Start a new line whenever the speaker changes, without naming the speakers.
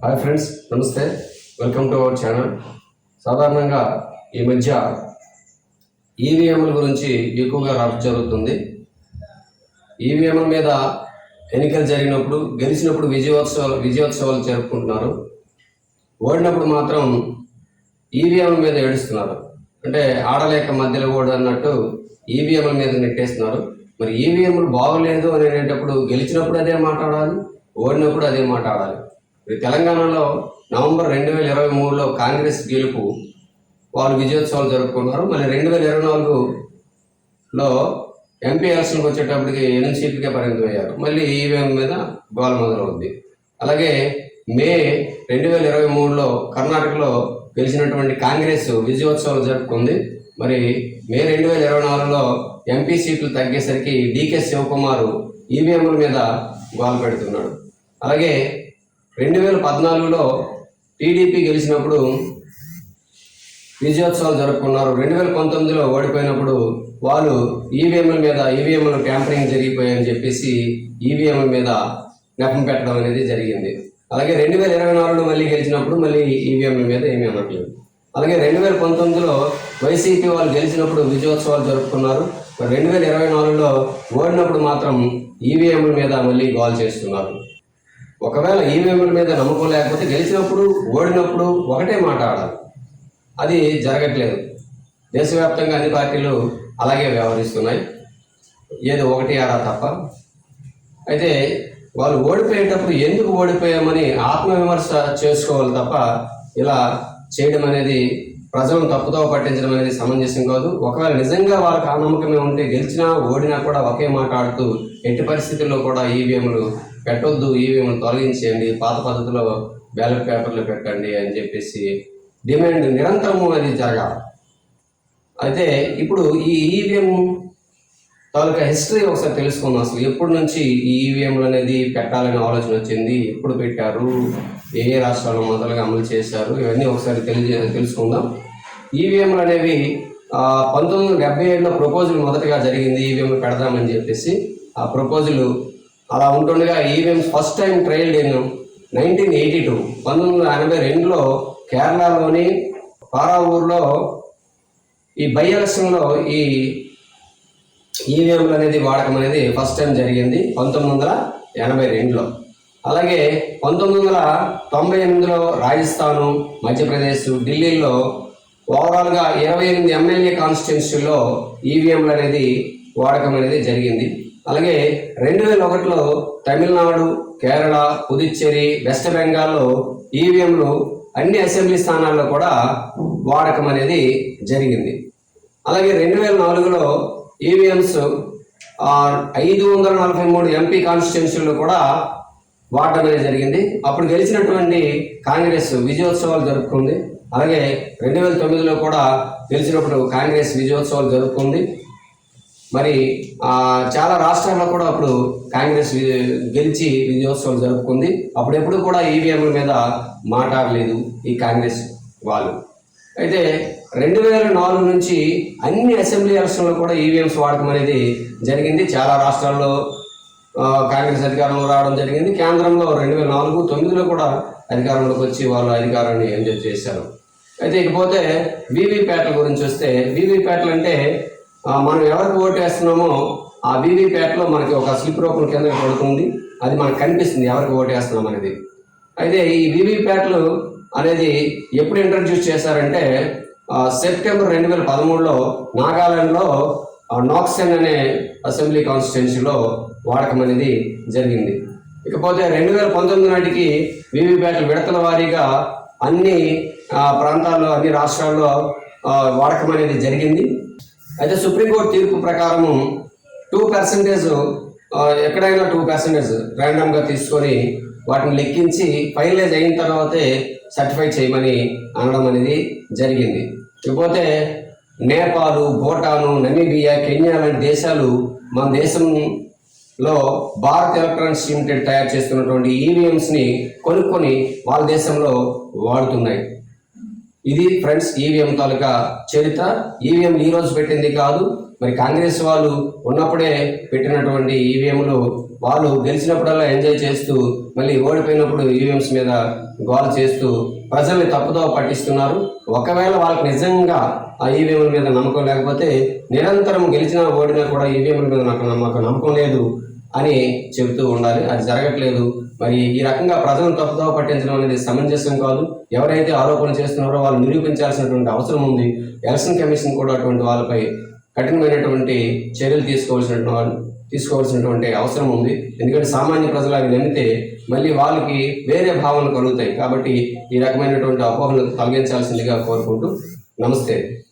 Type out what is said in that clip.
Hi friends, నమస్తే. Welcome to our channel. సాధారణంగా ఈ మధ్య ఈవీఎంల గురించి ఎక్కువగా రాష్ట్రం జరుగుతుంది. ఈవీఎంల మీద ఎన్నికలు జరిగినప్పుడు గెలిచినప్పుడు విజయోత్సవాలు జరుపుకుంటున్నారు. ఓడినప్పుడు మాత్రం ఈవీఎంల మీద ఏడుస్తున్నారు. అంటే ఆడలేక మధ్యలో ఓడు అన్నట్టు ఈవీఎంల మీద నెట్టేస్తున్నారు. మరి ఈవీఎంలు బాగోలేదు అని అనేటప్పుడు గెలిచినప్పుడు అదే మాట్లాడాలి, ఓడినప్పుడు అదే మాట్లాడాలి. తెలంగాణలో నవంబర్ 2023లో కాంగ్రెస్ గెలుపు వాళ్ళు విజయోత్సవాలు జరుపుకున్నారు. మళ్ళీ 2024లో ఎంపీ ఎలక్షన్కి వచ్చేటప్పటికి 8 సీట్లకే పరిమితమయ్యారు. మళ్ళీ ఈవీఎం మీద గోల మొదలవుద్ది. అలాగే మే 2023లో కర్ణాటకలో గెలిచినటువంటి కాంగ్రెస్ విజయోత్సవాలు జరుపుకుంది. మరి మే 2024లో ఎంపీ సీట్లు తగ్గేసరికి డీకే శివకుమార్ ఈవీఎంల మీద గోల పెడుతున్నాడు. అలాగే 2014లో టీడీపీ గెలిచినప్పుడు విజయోత్సవాలు జరుపుకున్నారు. 2019లో ఓడిపోయినప్పుడు వాళ్ళు ఈవీఎంల ట్యాంపరింగ్ జరిగిపోయాయని చెప్పేసి ఈవీఎంల మీద నెపం పెట్టడం అనేది జరిగింది. అలాగే 2024లో మళ్ళీ గెలిచినప్పుడు మళ్ళీ ఈవీఎంల మీద ఏమీ అనట్లేదు. అలాగే 2019లో వైసీపీ వాళ్ళు గెలిచినప్పుడు విజయోత్సవాలు జరుపుకున్నారు. 2024లో ఓడినప్పుడు మాత్రం ఈవీఎంల మీద మళ్ళీ గోల్ చేస్తున్నారు. ఒకవేళ ఈవీఎంల మీద నమ్మకం లేకపోతే గెలిచినప్పుడు ఓడినప్పుడు ఒకటే మాట్లాడాలి. అది జరగట్లేదు. దేశవ్యాప్తంగా అన్ని పార్టీలు అలాగే వ్యవహరిస్తున్నాయి. ఏదో ఒకటి ఆరా తప్ప. అయితే వాళ్ళు ఓడిపోయేటప్పుడు ఎందుకు ఓడిపోయామని ఆత్మవిమర్శ చేసుకోవాలి తప్ప ఇలా చేయడం అనేది ప్రజలను తప్పుతో పట్టించడం అనేది సమంజసం కాదు. ఒకవేళ నిజంగా వాళ్ళకి ఆ నమ్మకమే ఉంటే గెలిచినా ఓడినా కూడా ఒకే మాట్లాడుతూ ఎట్టి పరిస్థితుల్లో కూడా ఈవీఎంలు పెట్టొద్దు, ఈవీఎంలు తొలగించేయండి, పాత పద్ధతిలో బ్యాలెట్ పేపర్లు పెట్టండి అని చెప్పేసి డిమాండ్ నిరంతరము అది జరగాలి. అయితే ఇప్పుడు ఈ ఈవీఎం తాలూకా హిస్టరీ ఒకసారి తెలుసుకుందాం. అసలు ఎప్పటి నుంచి ఈ ఈవీఎంలు అనేది పెట్టాలనే ఆలోచన వచ్చింది, ఎప్పుడు పెట్టారు, ఏ ఏ రాష్ట్రాల్లో మొదలుగా అమలు చేశారు, ఇవన్నీ ఒకసారి తెలుసుకుందాం. ఈవీఎంలు అనేవి 1977లో ప్రపోజల్ మొదటగా జరిగింది. ఈవీఎంలు పెడదామని చెప్పేసి ఆ ప్రపోజల్ అలా ఉంటుండగా ఈవీఎం ఫస్ట్ టైం ట్రయల్డ్ ఇన్ 1982 1982లో కేరళలోని పారావూర్లో ఈ బై ఎలక్షన్లో ఈ ఈవీఎంలు అనేది వాడకం అనేది ఫస్ట్ టైం జరిగింది 1982లో. అలాగే 1998లో రాజస్థాను, మధ్యప్రదేశ్, ఢిల్లీలో ఓవరాల్గా 28 ఎమ్మెల్యే కాన్స్టిట్యున్సీలో ఈవీఎంలు అనేది వాడకం అనేది జరిగింది. అలాగే 2001లో తమిళనాడు, కేరళ, పుదుచ్చేరి, వెస్ట్ బెంగాల్లో ఈవీఎంలు అన్ని అసెంబ్లీ స్థానాల్లో కూడా వాడకం అనేది జరిగింది. అలాగే 2004లో ఈవీఎంస్ 543 ఎంపీ కాన్స్టిట్యున్సీల్లో కూడా వాడటం అనేది జరిగింది. అప్పుడు గెలిచినటువంటి కాంగ్రెస్ విజయోత్సవాలు జరుపుకుంది. అలాగే 2009లో కూడా గెలిచినప్పుడు కాంగ్రెస్ విజయోత్సవాలు జరుపుకుంది. మరి చాలా రాష్ట్రాల్లో కూడా అప్పుడు కాంగ్రెస్ గెలిచి విజయోత్సవాలు జరుపుకుంది. అప్పుడెప్పుడు కూడా ఈవీఎంల మీద మాట్లాడలేదు ఈ కాంగ్రెస్ వాళ్ళు. అయితే 2004 నుంచి అన్ని అసెంబ్లీ ఎలక్షన్లో కూడా ఈవీఎంస్ వాడకం అనేది జరిగింది. చాలా రాష్ట్రాల్లో కాంగ్రెస్ అధికారంలో రావడం జరిగింది. కేంద్రంలో 2004, 2009లో కూడా అధికారంలోకి వచ్చి వాళ్ళు అధికారాన్ని ఎంజాయ్ చేశారు. అయితే ఇకపోతే వీవీప్యాట్ల గురించి వస్తే, వీవీప్యాట్లు అంటే మనం ఎవరికి ఓటు వేస్తున్నామో ఆ వీవీప్యాట్లో మనకి ఒక స్లిప్ రూపం కింద పడుతుంది. అది మనకు కనిపిస్తుంది ఎవరికి ఓటు వేస్తున్నాం అనేది. అయితే ఈ వీవీప్యాట్లు అనేది ఎప్పుడు ఇంట్రడ్యూస్ చేశారంటే సెప్టెంబర్ 2013లో నాగాలాండ్లో నాక్సెన్ అనే అసెంబ్లీ కాన్స్టిట్యున్సీలో వాడకం అనేది జరిగింది. ఇకపోతే 2019 నాటికి వీవీప్యాట్లు విడతల వారీగా అన్ని ప్రాంతాల్లో, అన్ని రాష్ట్రాల్లో వాడకం అనేది జరిగింది. అయితే సుప్రీంకోర్టు తీర్పు ప్రకారము 2% ఎక్కడైనా 2% ర్యాండమ్గా తీసుకొని వాటిని లెక్కించి ఫైనలైజ్ అయిన తర్వాతే సర్టిఫై చేయమని అనడం అనేది జరిగింది. ఇకపోతే నేపాల్, భూటాను, నమీబియా, కెన్యా లాంటి దేశాలు మన దేశంలో భారత్ ఎలక్ట్రానిక్స్ లిమిటెడ్ తయారు చేస్తున్నటువంటి ఈవీఎంస్ని కొనుక్కొని వాళ్ళ దేశంలో వాడుతున్నాయి. ఇది ఫ్రెండ్స్ ఈవీఎం తాలూకా చరిత్ర. ఈవీఎం ఈ రోజు పెట్టింది కాదు, మరి కాంగ్రెస్ వాళ్ళు ఉన్నప్పుడే పెట్టినటువంటి ఈవీఎంలు వాళ్ళు గెలిచినప్పుడల్లా ఎంజాయ్ చేస్తూ మళ్ళీ ఓడిపోయినప్పుడు ఈవీఎంస్ మీద గోల చేస్తూ ప్రజల్ని తప్పుదోవ పట్టిస్తున్నారు. ఒకవేళ వాళ్ళకి నిజంగా ఆ ఈవీఎంల మీద నమ్మకం లేకపోతే నిరంతరం గెలిచినా ఓడినా కూడా ఈవీఎంల మీద నాకు నమ్మకం లేదు అని చెబుతూ ఉండాలి. అది జరగట్లేదు. మరి ఈ రకంగా ప్రజలను తప్పుదోవ పట్టించడం అనేది సమంజసం కాదు. ఎవరైతే ఆరోపణలు చేస్తున్నారో వాళ్ళు నిరూపించాల్సినటువంటి అవసరం ఉంది. ఎలక్షన్ కమిషన్ కూడా అటువంటి వాళ్ళపై కఠినమైనటువంటి చర్యలు తీసుకోవాల్సినటువంటి అవసరం ఉంది. ఎందుకంటే సామాన్య ప్రజలు అవి నమ్మితే మళ్ళీ వాళ్ళకి వేరే భావనలు కలుగుతాయి. కాబట్టి ఈ రకమైనటువంటి అపోహలను తొలగించాల్సిందిగా కోరుకుంటూ నమస్తే.